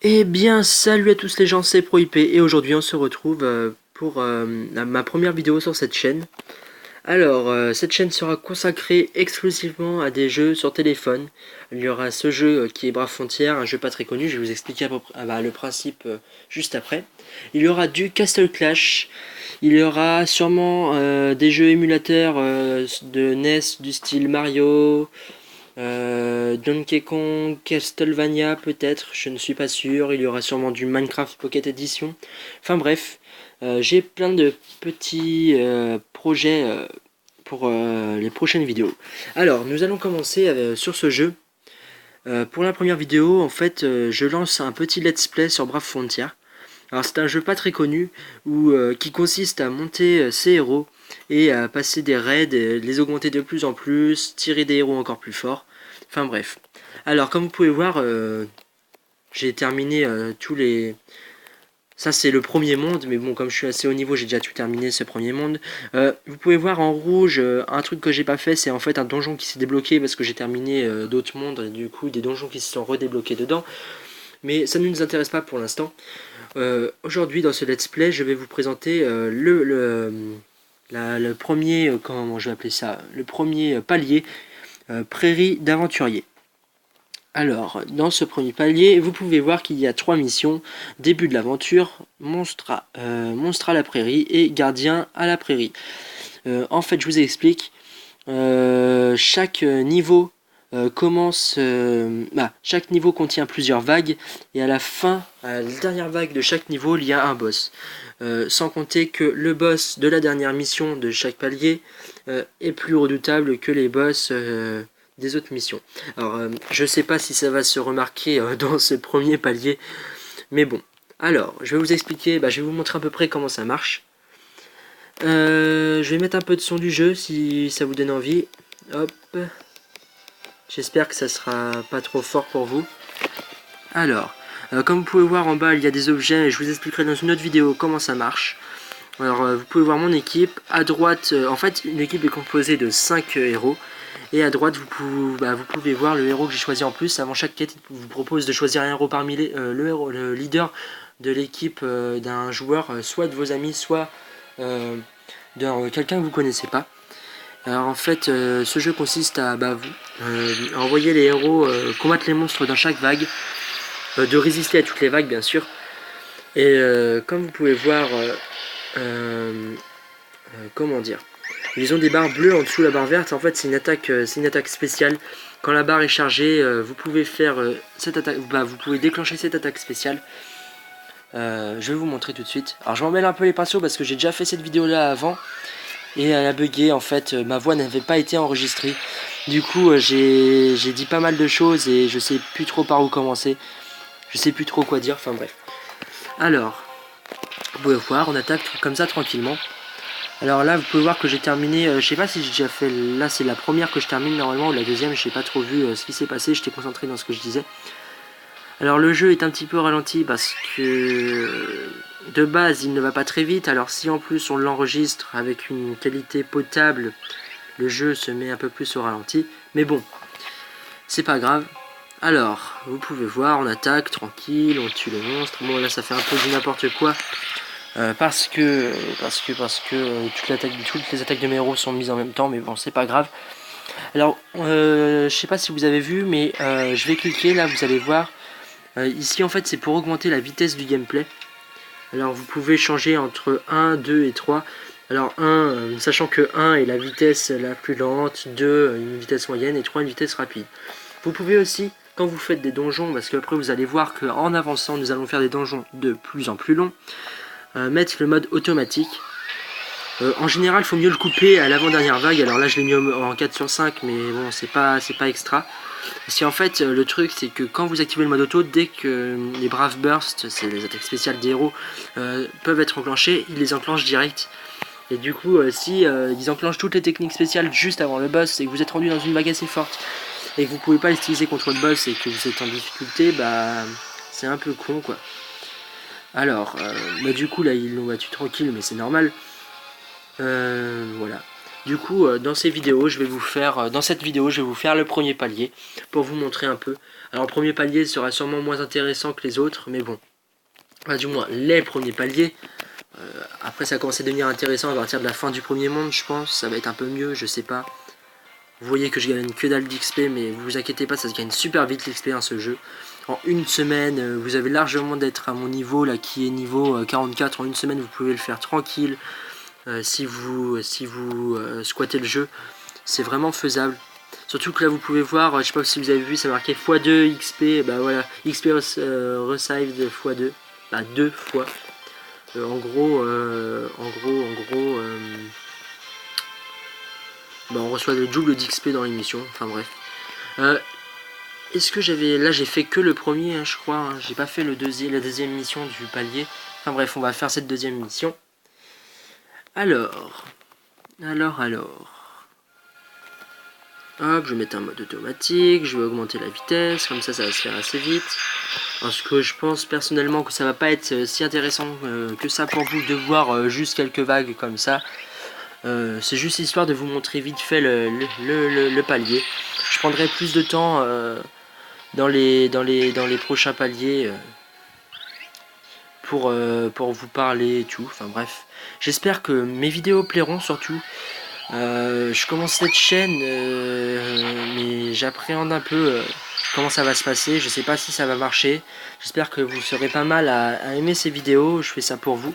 Eh bien, salut à tous les gens, c'est ProIP et aujourd'hui on se retrouve pour ma première vidéo sur cette chaîne. Alors, cette chaîne sera consacrée exclusivement à des jeux sur téléphone. Il y aura ce jeu qui est Brave Frontier, un jeu pas très connu, je vais vous expliquer le principe juste après. Il y aura du Castle Clash, il y aura sûrement des jeux émulateurs de NES du style Mario, Donkey Kong, Castlevania peut-être, je ne suis pas sûr. Il y aura sûrement du Minecraft Pocket Edition. Enfin bref, j'ai plein de petits projets pour les prochaines vidéos. Alors, nous allons commencer sur ce jeu. Pour la première vidéo, en fait, je lance un petit let's play sur Brave Frontier. Alors c'est un jeu pas très connu qui consiste à monter ses héros et à passer des raids, les augmenter de plus en plus, tirer des héros encore plus forts. Enfin bref. Alors comme vous pouvez voir, j'ai terminé tous les... Ça c'est le premier monde, mais bon comme je suis assez haut niveau, j'ai déjà tout terminé ce premier monde. Vous pouvez voir en rouge, un truc que j'ai pas fait, c'est en fait un donjon qui s'est débloqué parce que j'ai terminé d'autres mondes, et du coup des donjons qui se sont redébloqués dedans. Mais ça ne nous intéresse pas pour l'instant. Aujourd'hui dans ce let's play je vais vous présenter le premier, comment je vais appeler ça, le premier palier, prairie d'aventurier. Alors dans ce premier palier vous pouvez voir qu'il y a 3 missions: début de l'aventure, monstre à la prairie et gardien à la prairie. En fait je vous explique. Chaque niveau chaque niveau contient plusieurs vagues et à la fin, à la dernière vague de chaque niveau, il y a un boss. Sans compter que le boss de la dernière mission de chaque palier est plus redoutable que les boss des autres missions. Alors, je sais pas si ça va se remarquer dans ce premier palier, mais bon. Alors, je vais vous expliquer, je vais vous montrer à peu près comment ça marche. Je vais mettre un peu de son du jeu si ça vous donne envie. Hop. J'espère que ça sera pas trop fort pour vous. Alors, comme vous pouvez voir en bas, il y a des objets et je vous expliquerai dans une autre vidéo comment ça marche. Alors, vous pouvez voir mon équipe. À droite, en fait, une équipe est composée de 5 héros. Et à droite, vous pouvez voir le héros que j'ai choisi en plus. Avant chaque quête, il vous propose de choisir un héros parmi le leader de l'équipe d'un joueur, soit de vos amis, soit de quelqu'un que vous connaissez pas. Alors en fait, ce jeu consiste à envoyer les héros combattre les monstres dans chaque vague, de résister à toutes les vagues bien sûr. Et comme vous pouvez voir, comment dire, ils ont des barres bleues en dessous de la barre verte. En fait, c'est une attaque spéciale. Quand la barre est chargée, vous pouvez faire cette attaque, vous pouvez déclencher cette attaque spéciale. Je vais vous montrer tout de suite. Alors je m'emmêle un peu les pinceaux parce que j'ai déjà fait cette vidéo là avant. Et elle a bugué en fait, ma voix n'avait pas été enregistrée. Du coup j'ai dit pas mal de choses et je sais plus trop par où commencer. Je sais plus trop quoi dire, enfin bref. Alors, vous pouvez voir, on attaque comme ça tranquillement. Alors là vous pouvez voir que j'ai terminé, je sais pas si j'ai déjà fait, là c'est la première que je termine normalement, ou la deuxième, je n'ai pas trop vu ce qui s'est passé, j'étais concentré dans ce que je disais. Alors le jeu est un petit peu ralenti parce que de base il ne va pas très vite, alors si en plus on l'enregistre avec une qualité potable, le jeu se met un peu plus au ralenti, mais bon, c'est pas grave. Alors, vous pouvez voir, on attaque tranquille, on tue les monstres. Bon là ça fait un peu du n'importe quoi, parce que toutes les attaques de mes héros sont mises en même temps, mais bon c'est pas grave. Alors, je sais pas si vous avez vu, mais je vais cliquer là, vous allez voir. Ici en fait c'est pour augmenter la vitesse du gameplay. Alors vous pouvez changer entre 1, 2 et 3. Alors 1, sachant que 1 est la vitesse la plus lente, 2 une vitesse moyenne et 3 une vitesse rapide. Vous pouvez aussi, quand vous faites des donjons, parce qu'après vous allez voir qu'en avançant nous allons faire des donjons de plus en plus longs, mettre le mode automatique. En général il faut mieux le couper à l'avant-dernière vague, alors là je l'ai mis en 4 sur 5 mais bon c'est pas extra. Parce qu'en fait le truc c'est que quand vous activez le mode auto, dès que les Brave Burst, c'est les attaques spéciales des héros, peuvent être enclenchés, ils les enclenchent direct. Et du coup si ils enclenchent toutes les techniques spéciales juste avant le boss et que vous êtes rendu dans une vague assez forte et que vous pouvez pas les utiliser contre le boss et que vous êtes en difficulté, c'est un peu con quoi. Alors du coup là ils l'ont battu tranquille mais c'est normal. Voilà. Du coup, dans cette vidéo, je vais vous faire le premier palier pour vous montrer un peu. Alors, le premier palier sera sûrement moins intéressant que les autres, mais bon, enfin, du moins les premiers paliers. Après, ça commence à devenir intéressant à partir de la fin du premier monde, je pense. Ça va être un peu mieux, je sais pas. Vous voyez que je gagne que dalle d'XP, mais vous inquiétez pas, ça se gagne super vite l'XP dans ce jeu. En une semaine, vous avez largement d'être à mon niveau, là qui est niveau 44. En une semaine, vous pouvez le faire tranquille. Si vous squattez le jeu, c'est vraiment faisable. Surtout que là, vous pouvez voir, je sais pas si vous avez vu, ça marqué x2 XP. Bah voilà, XP resaved x2. Bah 2 fois. En gros, bah, on reçoit le double d'XP dans l'émission. Enfin bref. Est-ce que j'avais... Là j'ai fait que le premier, hein, je crois. Hein. J'ai pas fait la deuxième mission du palier. Enfin bref, on va faire cette deuxième mission. Alors. Hop, je vais mettre un mode automatique. Je vais augmenter la vitesse. Comme ça va se faire assez vite. Parce que je pense personnellement que ça va pas être si intéressant que ça pour vous de voir juste quelques vagues comme ça. C'est juste histoire de vous montrer vite fait le palier. Je prendrai plus de temps dans les prochains paliers pour vous parler et tout. Enfin bref, j'espère que mes vidéos plairont surtout. Je commence cette chaîne, mais j'appréhende un peu comment ça va se passer. Je sais pas si ça va marcher. J'espère que vous serez pas mal à aimer ces vidéos. Je fais ça pour vous.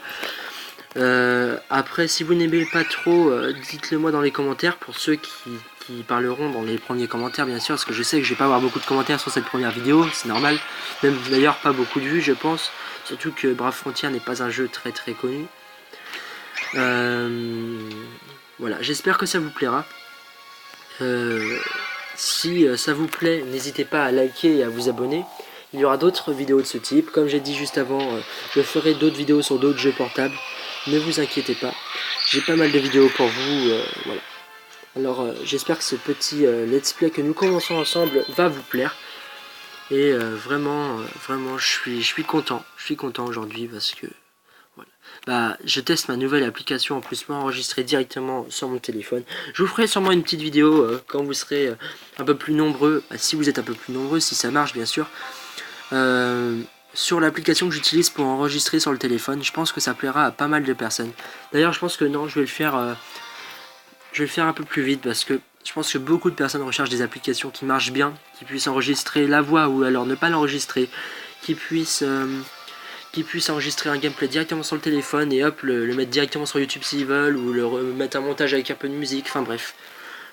Après, si vous n'aimez pas trop, dites-le moi dans les commentaires. Pour ceux qui parleront dans les premiers commentaires, bien sûr, parce que je sais que je vais pas avoir beaucoup de commentaires sur cette première vidéo, c'est normal. Même d'ailleurs pas beaucoup de vues, je pense. Surtout que Brave Frontier n'est pas un jeu très très connu. Voilà, j'espère que ça vous plaira. Si ça vous plaît, n'hésitez pas à liker et à vous abonner. Il y aura d'autres vidéos de ce type. Comme j'ai dit juste avant, je ferai d'autres vidéos sur d'autres jeux portables. Ne vous inquiétez pas, j'ai pas mal de vidéos pour vous. Voilà. Alors j'espère que ce petit let's play que nous commençons ensemble va vous plaire. Et vraiment, je suis content. Je suis content aujourd'hui parce que voilà. Bah, je teste ma nouvelle application en plus pour enregistrer directement sur mon téléphone. Je vous ferai sûrement une petite vidéo quand vous serez un peu plus nombreux. Bah, si vous êtes un peu plus nombreux, si ça marche bien sûr. Sur l'application que j'utilise pour enregistrer sur le téléphone, je pense que ça plaira à pas mal de personnes. D'ailleurs, je pense que non, je vais le faire un peu plus vite parce que je pense que beaucoup de personnes recherchent des applications qui marchent bien, qui puissent enregistrer la voix ou alors ne pas l'enregistrer, qui puissent enregistrer un gameplay directement sur le téléphone et hop, le mettre directement sur YouTube s'ils veulent ou mettre un montage avec un peu de musique. Enfin bref,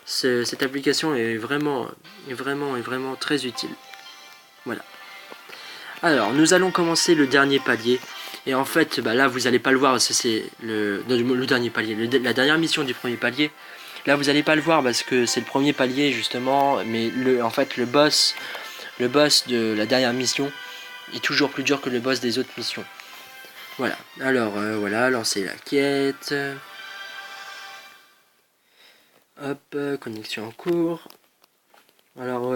cette application est vraiment très utile. Voilà. Alors, nous allons commencer le dernier palier. Et en fait, bah là, vous allez pas le voir parce que c'est le dernier palier, la dernière mission du premier palier. Là, vous allez pas le voir parce que c'est le premier palier justement, mais en fait, le boss de la dernière mission est toujours plus dur que le boss des autres missions. Voilà. Alors, voilà, lancer la quête. Hop, connexion en cours. Alors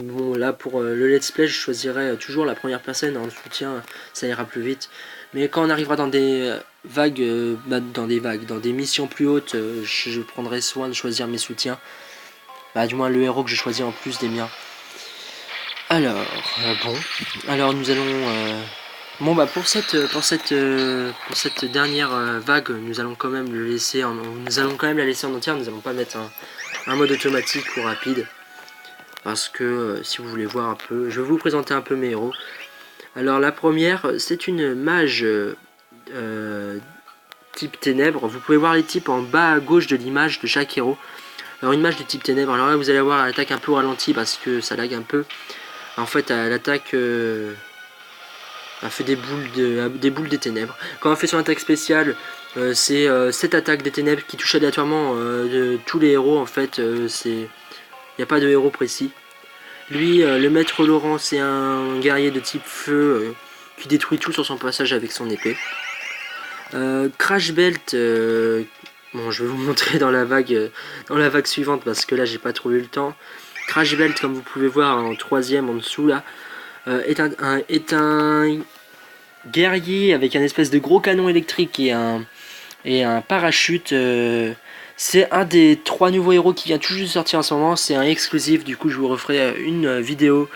bon, là pour le let's play je choisirai toujours la première personne en soutien, ça ira plus vite. Mais quand on arrivera dans des vagues, dans des missions plus hautes, je prendrai soin de choisir mes soutiens. Bah du moins le héros que je choisis en plus des miens. Alors bon, alors nous allons bon bah pour cette dernière vague, nous allons quand même la laisser en entière. Nous allons pas mettre un mode automatique ou rapide. Parce que si vous voulez voir un peu, je vais vous présenter un peu mes héros. Alors la première, c'est une mage type ténèbres. Vous pouvez voir les types en bas à gauche de l'image de chaque héros. Alors une mage de type ténèbres, alors là vous allez voir, elle attaque un peu au ralenti parce que ça lag un peu. En fait elle attaque, elle fait des boules des ténèbres. Quand elle fait son attaque spéciale, c'est cette attaque des ténèbres qui touche aléatoirement de tous les héros en fait. Il n'y a pas de héros précis. Lui, le maître Laurent, c'est un guerrier de type feu qui détruit tout sur son passage avec son épée. Crash Belt, bon, je vais vous montrer dans la vague suivante parce que là, j'ai pas trop eu le temps. Crash Belt, comme vous pouvez voir en troisième en dessous là, est un guerrier avec un espèce de gros canon électrique et un parachute. C'est un des 3 nouveaux héros qui vient tout juste de sortir en ce moment. C'est un exclusif, du coup je vous referai une vidéo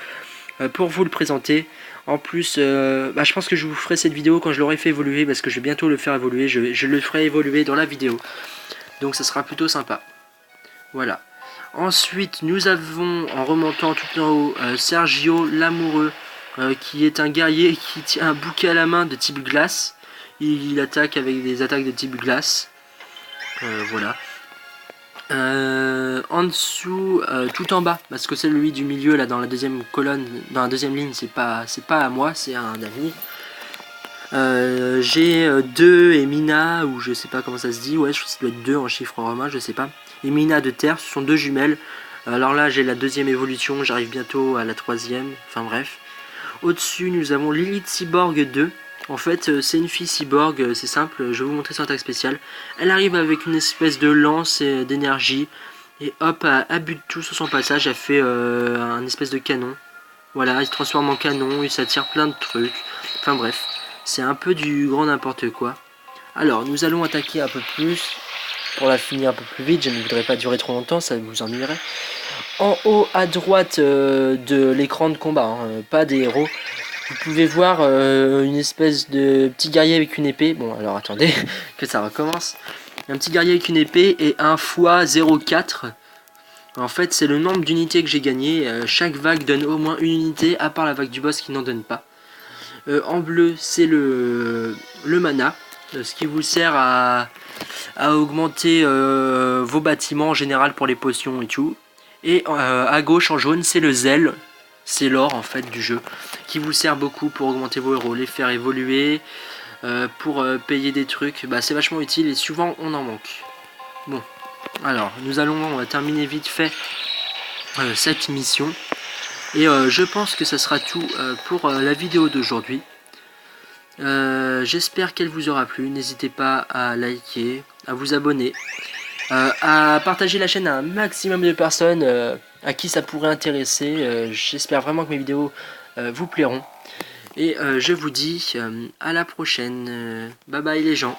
pour vous le présenter. En plus, je pense que je vous ferai cette vidéo quand je l'aurai fait évoluer, parce que je vais bientôt le faire évoluer. Je le ferai évoluer dans la vidéo. Donc ça sera plutôt sympa. Voilà. Ensuite, nous avons, en remontant tout en haut, Sergio l'amoureux, qui est un guerrier qui tient un bouquet à la main de type glace. Il attaque avec des attaques de type glace. Voilà. En dessous, tout en bas, parce que celui du milieu, là, dans la deuxième colonne, dans la deuxième ligne, c'est pas à moi, c'est un ami. J'ai 2 et Mina, ou je sais pas comment ça se dit, ouais, je pense que ça doit être 2 en chiffre romain, je sais pas. Et Mina de terre, ce sont 2 jumelles. Alors là, j'ai la deuxième évolution, j'arrive bientôt à la troisième, enfin bref. Au-dessus, nous avons Lilith Cyborg 2. En fait, c'est une fille cyborg, c'est simple, je vais vous montrer son attaque spéciale. Elle arrive avec une espèce de lance d'énergie, et hop, elle bute tout sur son passage, elle fait un espèce de canon. Voilà, il se transforme en canon, il s'attire plein de trucs. Enfin bref, c'est un peu du grand n'importe quoi. Alors, nous allons attaquer un peu plus, pour la finir un peu plus vite, je ne voudrais pas durer trop longtemps, ça vous ennuierait. En haut à droite de l'écran de combat, hein, pas des héros, vous pouvez voir une espèce de petit guerrier avec une épée. Bon, alors attendez, que ça recommence. Un petit guerrier avec une épée et un x 0,4. En fait, c'est le nombre d'unités que j'ai gagné. Chaque vague donne au moins une unité, à part la vague du boss qui n'en donne pas. En bleu, c'est le mana, ce qui vous sert à augmenter vos bâtiments en général pour les potions et tout. Et à gauche en jaune, c'est le zèle. C'est l'or en fait du jeu, qui vous sert beaucoup pour augmenter vos héros, les faire évoluer, pour payer des trucs. Bah, c'est vachement utile et souvent on en manque. Bon, alors on va terminer vite fait cette mission. Et je pense que ça sera tout pour la vidéo d'aujourd'hui. J'espère qu'elle vous aura plu. N'hésitez pas à liker, à vous abonner, à partager la chaîne à un maximum de personnes à qui ça pourrait intéresser. J'espère vraiment que mes vidéos vous plairont. Et je vous dis à la prochaine. Bye bye les gens.